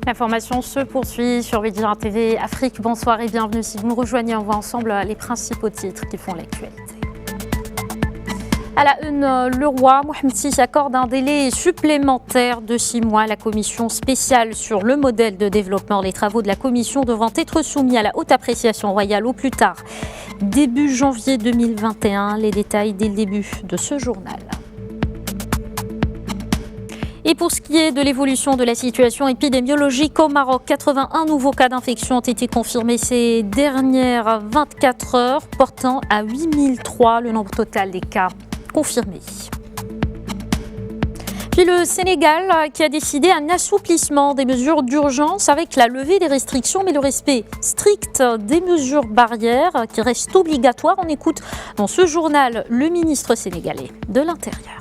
L'information se poursuit sur Vigilant TV Afrique. Bonsoir et bienvenue. Si vous nous rejoignez, on voit ensemble les principaux titres qui font l'actualité. À la une, le roi Mohamed VI accorde un délai supplémentaire de 6 mois à la commission spéciale sur le modèle de développement. Les travaux de la commission devront être soumis à la haute appréciation royale au plus tard début janvier 2021. Les détails dès le début de ce journal. Et pour ce qui est de l'évolution de la situation épidémiologique au Maroc, 81 nouveaux cas d'infection ont été confirmés ces dernières 24 heures, portant à 8003 le nombre total des cas confirmés. Puis le Sénégal qui a décidé un assouplissement des mesures d'urgence avec la levée des restrictions, mais le respect strict des mesures barrières qui restent obligatoires. On écoute dans ce journal le ministre sénégalais de l'Intérieur.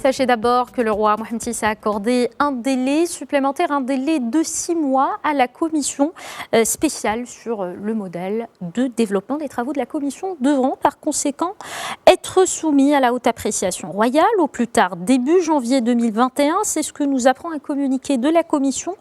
Sachez d'abord que le roi Mohamed VI a accordé un délai supplémentaire, un délai de 6 mois à la commission spéciale sur le modèle de développement. Les travaux de la commission devront par conséquent être soumis à la haute appréciation royale au plus tard début janvier 2021. C'est ce que nous apprend un communiqué de la commission.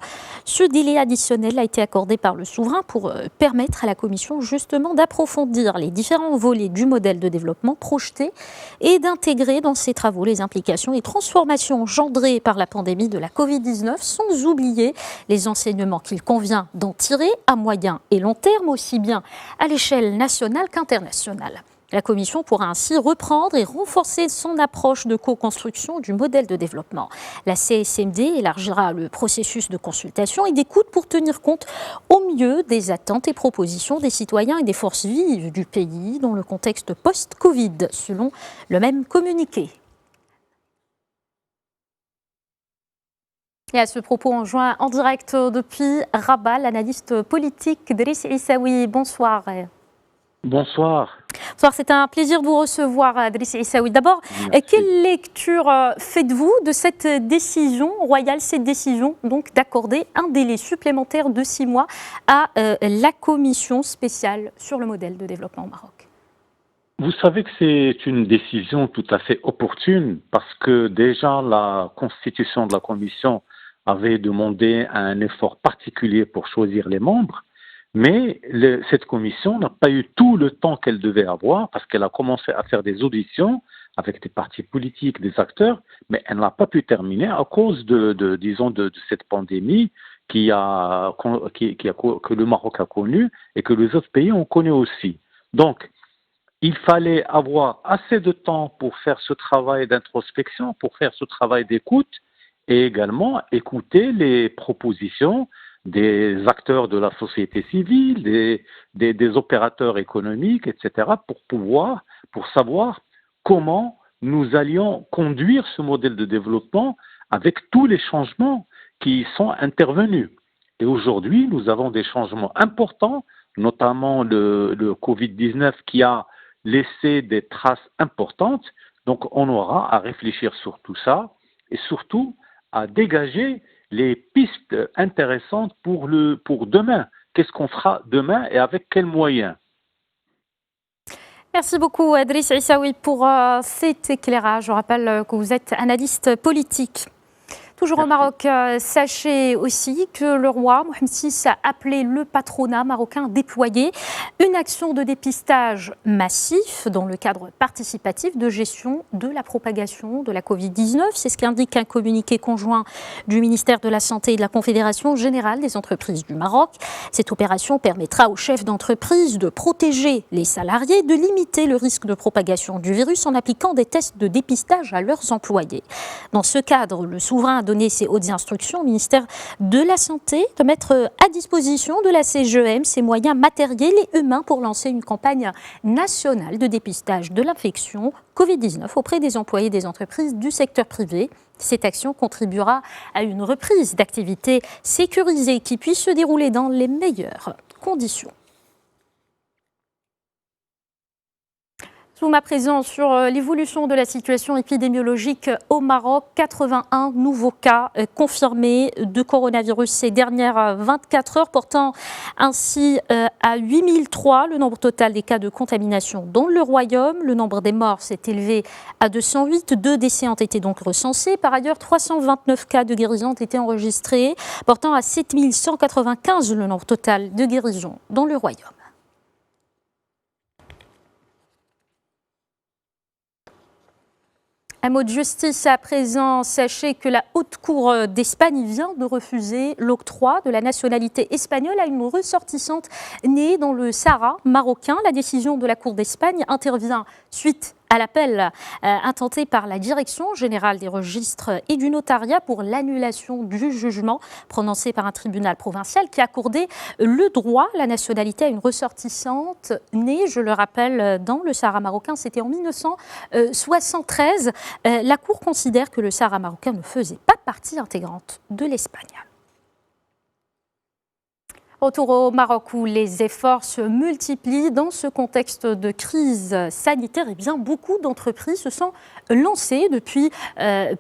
Ce délai additionnel a été accordé par le souverain pour permettre à la commission justement d'approfondir les différents volets du modèle de développement projeté et d'intégrer dans ses travaux les implications et transformations engendrées par la pandémie de la Covid-19, sans oublier les enseignements qu'il convient d'en tirer à moyen et long terme, aussi bien à l'échelle nationale qu'internationale. La Commission pourra ainsi reprendre et renforcer son approche de co-construction du modèle de développement. La CSMD élargira le processus de consultation et d'écoute pour tenir compte au mieux des attentes et propositions des citoyens et des forces vives du pays dans le contexte post-Covid, selon le même communiqué. Et à ce propos, on joint en direct depuis Rabat l'analyste politique Driss Issaoui. Bonsoir. Bonsoir. Bonsoir, c'est un plaisir de vous recevoir, Driss Issaoui. D'abord, quelle lecture faites-vous de cette décision royale, cette décision donc d'accorder un délai supplémentaire de 6 mois à la commission spéciale sur le modèle de développement au Maroc ? Vous savez que c'est une décision tout à fait opportune parce que déjà la constitution de la commission avait demandé un effort particulier pour choisir les membres, mais cette commission n'a pas eu tout le temps qu'elle devait avoir parce qu'elle a commencé à faire des auditions avec des partis politiques, des acteurs, mais elle n'a pas pu terminer à cause de cette pandémie que le Maroc a connue et que les autres pays ont connu aussi. Donc, il fallait avoir assez de temps pour faire ce travail d'introspection, pour faire ce travail d'écoute et également écouter les propositions des acteurs de la société civile, des opérateurs économiques, etc., pour savoir comment nous allions conduire ce modèle de développement avec tous les changements qui sont intervenus. Et aujourd'hui, nous avons des changements importants, notamment le Covid-19 qui a laissé des traces importantes. Donc, on aura à réfléchir sur tout ça et surtout à dégager les pistes intéressantes pour demain. Qu'est-ce qu'on fera demain et avec quels moyens ? Merci beaucoup, Driss Issaoui, pour cet éclairage. Je rappelle que vous êtes analyste politique. Toujours au Maroc, sachez aussi que le roi Mohamed VI a appelé le patronat marocain à déployer une action de dépistage massif dans le cadre participatif de gestion de la propagation de la Covid-19. C'est ce qu'indique un communiqué conjoint du ministère de la Santé et de la Confédération générale des entreprises du Maroc. Cette opération permettra aux chefs d'entreprise de protéger les salariés, de limiter le risque de propagation du virus en appliquant des tests de dépistage à leurs employés. Dans ce cadre, le souverain a donné ses hautes instructions au ministère de la Santé de mettre à disposition de la CGEM ses moyens matériels et humains pour lancer une campagne nationale de dépistage de l'infection Covid-19 auprès des employés des entreprises du secteur privé. Cette action contribuera à une reprise d'activité sécurisée qui puisse se dérouler dans les meilleures conditions. Zoom à présent sur l'évolution de la situation épidémiologique au Maroc. 81 nouveaux cas confirmés de coronavirus ces dernières 24 heures, portant ainsi à 8003 le nombre total des cas de contamination dans le royaume. Le nombre des morts s'est élevé à 208. 2 décès ont été donc recensés. Par ailleurs, 329 cas de guérison ont été enregistrés, portant à 7195 le nombre total de guérisons dans le royaume. Un mot de justice à présent. Sachez que la Haute Cour d'Espagne vient de refuser l'octroi de la nationalité espagnole à une ressortissante née dans le Sahara marocain. La décision de la Cour d'Espagne intervient suite à l'appel intenté par la Direction générale des registres et du notariat pour l'annulation du jugement prononcé par un tribunal provincial qui accordait le droit à la nationalité à une ressortissante née, je le rappelle, dans le Sahara marocain. C'était en 1973. La Cour considère que le Sahara marocain ne faisait pas partie intégrante de l'Espagne. Retour au Maroc où les efforts se multiplient dans ce contexte de crise sanitaire. Eh bien, beaucoup d'entreprises se sont lancées depuis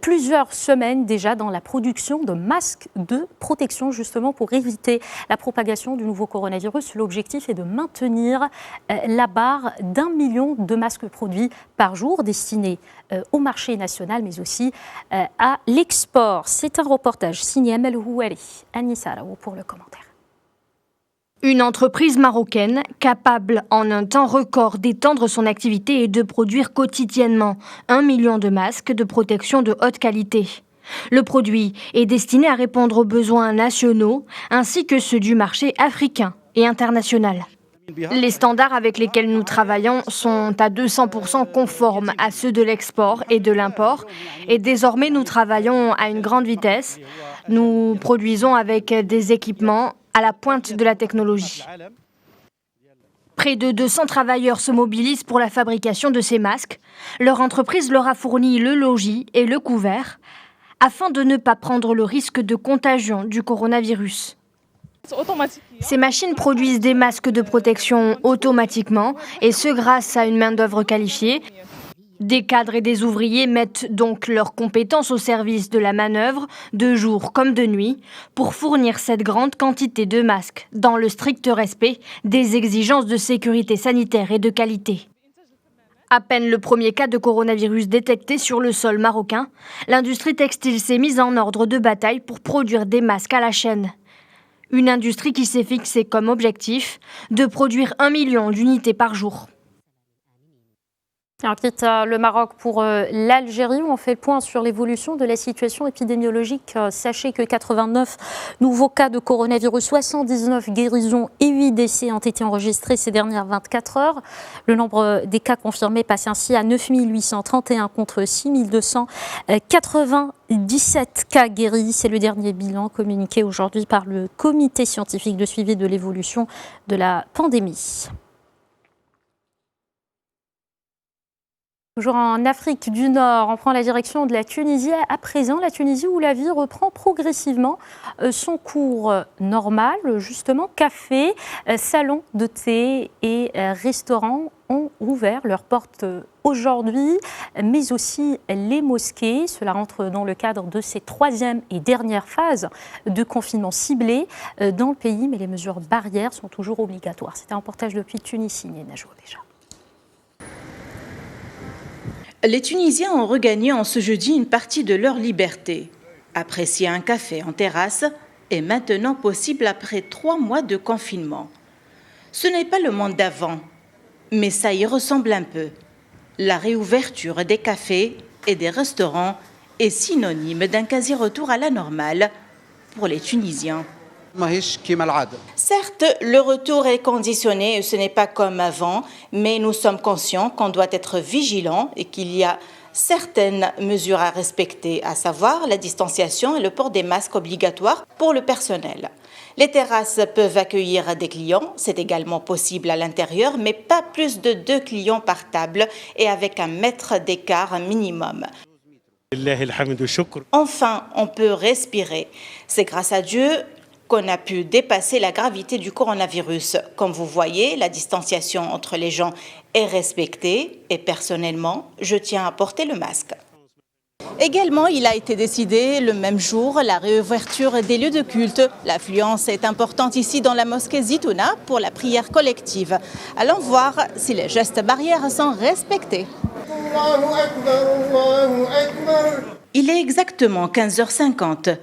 plusieurs semaines déjà dans la production de masques de protection justement pour éviter la propagation du nouveau coronavirus. L'objectif est de maintenir la barre d'1 million de masques produits par jour destinés au marché national mais aussi à l'export. C'est un reportage signé Amel Houari, Anissa Araou pour le commentaire. Une entreprise marocaine capable en un temps record d'étendre son activité et de produire quotidiennement 1 million de masques de protection de haute qualité. Le produit est destiné à répondre aux besoins nationaux ainsi que ceux du marché africain et international. Les standards avec lesquels nous travaillons sont à 200% conformes à ceux de l'export et de l'import. Et désormais, nous travaillons à une grande vitesse. Nous produisons avec des équipements à la pointe de la technologie. Près de 200 travailleurs se mobilisent pour la fabrication de ces masques. Leur entreprise leur a fourni le logis et le couvert afin de ne pas prendre le risque de contagion du coronavirus. Ces machines produisent des masques de protection automatiquement et ce grâce à une main-d'œuvre qualifiée. Des cadres et des ouvriers mettent donc leurs compétences au service de la manœuvre, de jour comme de nuit, pour fournir cette grande quantité de masques dans le strict respect des exigences de sécurité sanitaire et de qualité. À peine le premier cas de coronavirus détecté sur le sol marocain, l'industrie textile s'est mise en ordre de bataille pour produire des masques à la chaîne. Une industrie qui s'est fixée comme objectif de produire 1 million d'unités par jour. On quitte le Maroc pour l'Algérie où on fait le point sur l'évolution de la situation épidémiologique. Sachez que 89 nouveaux cas de coronavirus, 79 guérisons et 8 décès ont été enregistrés ces dernières 24 heures. Le nombre des cas confirmés passe ainsi à 9 831 contre 6 297 cas guéris. C'est le dernier bilan communiqué aujourd'hui par le comité scientifique de suivi de l'évolution de la pandémie. Toujours en Afrique du Nord, on prend la direction de la Tunisie. À présent, la Tunisie où la vie reprend progressivement son cours normal. Justement, cafés, salons de thé et restaurants ont ouvert leurs portes aujourd'hui, mais aussi les mosquées. Cela rentre dans le cadre de ces troisième et dernière phases de confinement ciblé dans le pays, mais les mesures barrières sont toujours obligatoires. C'est un reportage depuis Tunis signé Najwa Béja. Les Tunisiens ont regagné en ce jeudi une partie de leur liberté. Apprécier un café en terrasse est maintenant possible après 3 mois de confinement. Ce n'est pas le monde d'avant, mais ça y ressemble un peu. La réouverture des cafés et des restaurants est synonyme d'un quasi-retour à la normale pour les Tunisiens. Certes, le retour est conditionné et ce n'est pas comme avant, mais nous sommes conscients qu'on doit être vigilant et qu'il y a certaines mesures à respecter, à savoir la distanciation et le port des masques obligatoires pour le personnel. Les terrasses peuvent accueillir des clients, c'est également possible à l'intérieur, mais pas plus de 2 clients par table et avec 1 mètre d'écart minimum. Enfin, on peut respirer. C'est grâce à Dieu. qu'on a pu dépasser la gravité du coronavirus. Comme vous voyez, la distanciation entre les gens est respectée et personnellement, je tiens à porter le masque. Également, il a été décidé le même jour la réouverture des lieux de culte. L'affluence est importante ici dans la mosquée Zitouna pour la prière collective. Allons voir si les gestes barrières sont respectés. Il est exactement 15h50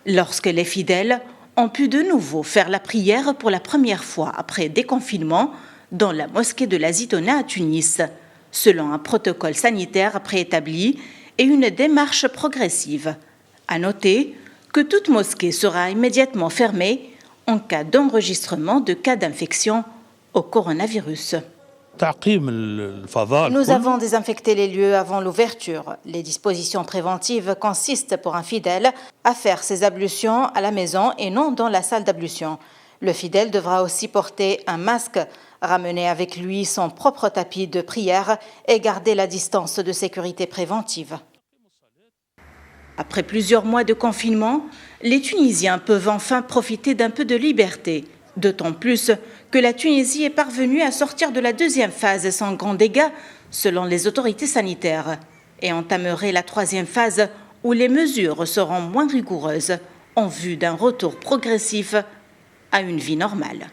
lorsque les fidèles ont pu de nouveau faire la prière pour la première fois après déconfinement dans la mosquée de la Zitouna à Tunis, selon un protocole sanitaire préétabli et une démarche progressive. À noter que toute mosquée sera immédiatement fermée en cas d'enregistrement de cas d'infection au coronavirus. Nous avons désinfecté les lieux avant l'ouverture. Les dispositions préventives consistent pour un fidèle à faire ses ablutions à la maison et non dans la salle d'ablution. Le fidèle devra aussi porter un masque, ramener avec lui son propre tapis de prière et garder la distance de sécurité préventive. Après plusieurs mois de confinement, les Tunisiens peuvent enfin profiter d'un peu de liberté. D'autant plus que la Tunisie est parvenue à sortir de la deuxième phase sans grands dégâts, selon les autorités sanitaires, et entamerait la troisième phase où les mesures seront moins rigoureuses en vue d'un retour progressif à une vie normale.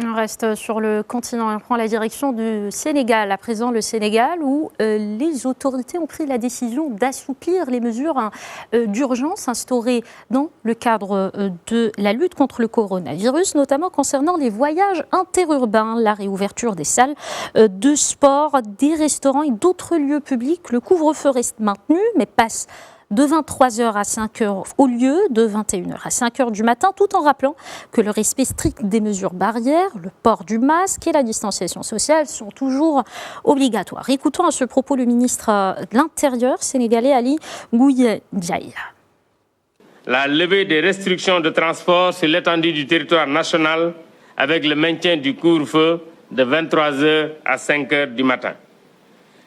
On reste sur le continent et on prend la direction du Sénégal. À présent, le Sénégal où les autorités ont pris la décision d'assouplir les mesures d'urgence instaurées dans le cadre de la lutte contre le coronavirus, notamment concernant les voyages interurbains, la réouverture des salles de sport, des restaurants et d'autres lieux publics. Le couvre-feu reste maintenu, mais passe de 23h à 5h au lieu de 21h à 5h du matin, tout en rappelant que le respect strict des mesures barrières, le port du masque et la distanciation sociale sont toujours obligatoires. Écoutons à ce propos le ministre de l'Intérieur sénégalais Ali Ngouille Ndiaye. La levée des restrictions de transport sur l'étendue du territoire national avec le maintien du couvre-feu de 23h à 5h du matin.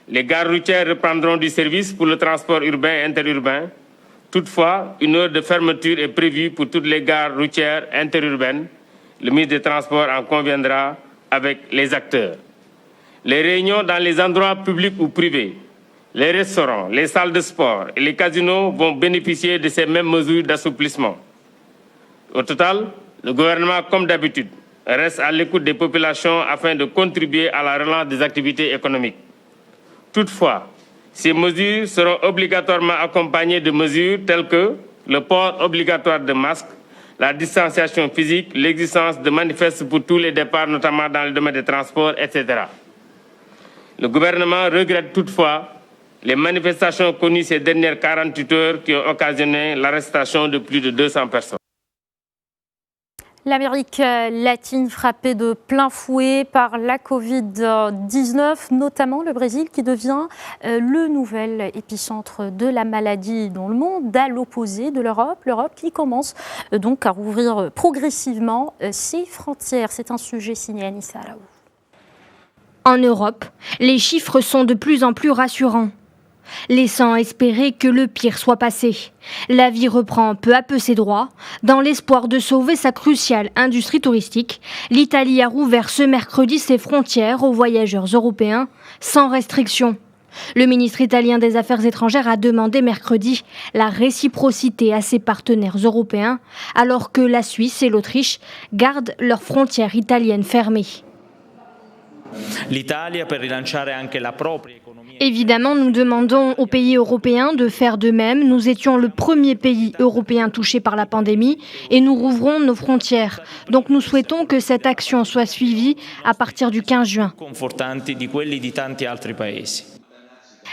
Les gares routières reprendront du service pour le transport urbain et interurbain. Toutefois, une heure de fermeture est prévue pour toutes les gares routières interurbaines. Le ministre des Transports en conviendra avec les acteurs. Les réunions dans les endroits publics ou privés, les restaurants, les salles de sport et les casinos vont bénéficier de ces mêmes mesures d'assouplissement. Au total, le gouvernement, comme d'habitude, reste à l'écoute des populations afin de contribuer à la relance des activités économiques. Toutefois, ces mesures seront obligatoirement accompagnées de mesures telles que le port obligatoire de masques, la distanciation physique, l'existence de manifestes pour tous les départs, notamment dans le domaine des transports, etc. Le gouvernement regrette toutefois les manifestations connues ces dernières 48 heures qui ont occasionné l'arrestation de plus de 200 personnes. L'Amérique latine frappée de plein fouet par la Covid-19, notamment le Brésil qui devient le nouvel épicentre de la maladie dans le monde, à l'opposé de l'Europe. L'Europe qui commence donc à rouvrir progressivement ses frontières. C'est un sujet signé Anissa Alaoui. En Europe, les chiffres sont de plus en plus rassurants, laissant espérer que le pire soit passé. La vie reprend peu à peu ses droits. Dans l'espoir de sauver sa cruciale industrie touristique, l'Italie a rouvert ce mercredi ses frontières aux voyageurs européens sans restriction. Le ministre italien des Affaires étrangères a demandé mercredi la réciprocité à ses partenaires européens, alors que la Suisse et l'Autriche gardent leurs frontières italiennes fermées. Évidemment, nous demandons aux pays européens de faire de même. Nous étions le premier pays européen touché par la pandémie et nous rouvrons nos frontières. Donc nous souhaitons que cette action soit suivie à partir du 15 juin.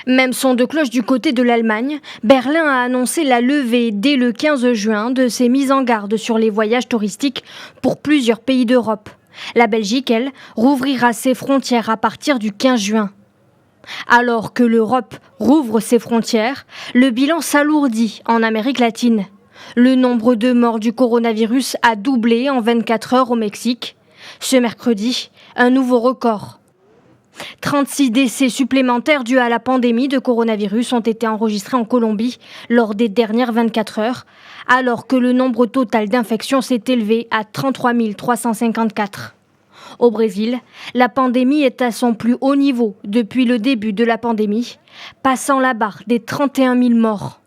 Même son de cloche du côté de l'Allemagne, Berlin a annoncé la levée dès le 15 juin de ses mises en garde sur les voyages touristiques pour plusieurs pays d'Europe. La Belgique, elle, rouvrira ses frontières à partir du 15 juin. Alors que l'Europe rouvre ses frontières, le bilan s'alourdit en Amérique latine. Le nombre de morts du coronavirus a doublé en 24 heures au Mexique. Ce mercredi, un nouveau record. 36 décès supplémentaires dus à la pandémie de coronavirus ont été enregistrés en Colombie lors des dernières 24 heures, alors que le nombre total d'infections s'est élevé à 33 354. Au Brésil, la pandémie est à son plus haut niveau depuis le début de la pandémie, passant la barre des 31 000 morts.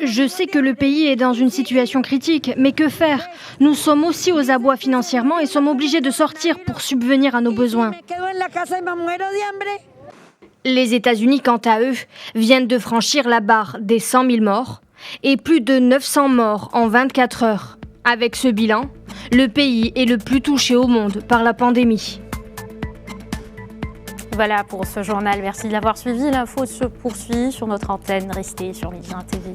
Je sais que le pays est dans une situation critique, mais que faire? Nous sommes aussi aux abois financièrement et sommes obligés de sortir pour subvenir à nos besoins. Les États-Unis, quant à eux, viennent de franchir la barre des 100 000 morts et plus de 900 morts en 24 heures. Avec ce bilan, le pays est le plus touché au monde par la pandémie. Voilà pour ce journal. Merci de l'avoir suivi. L'info se poursuit sur notre antenne. Restez sur Média TV.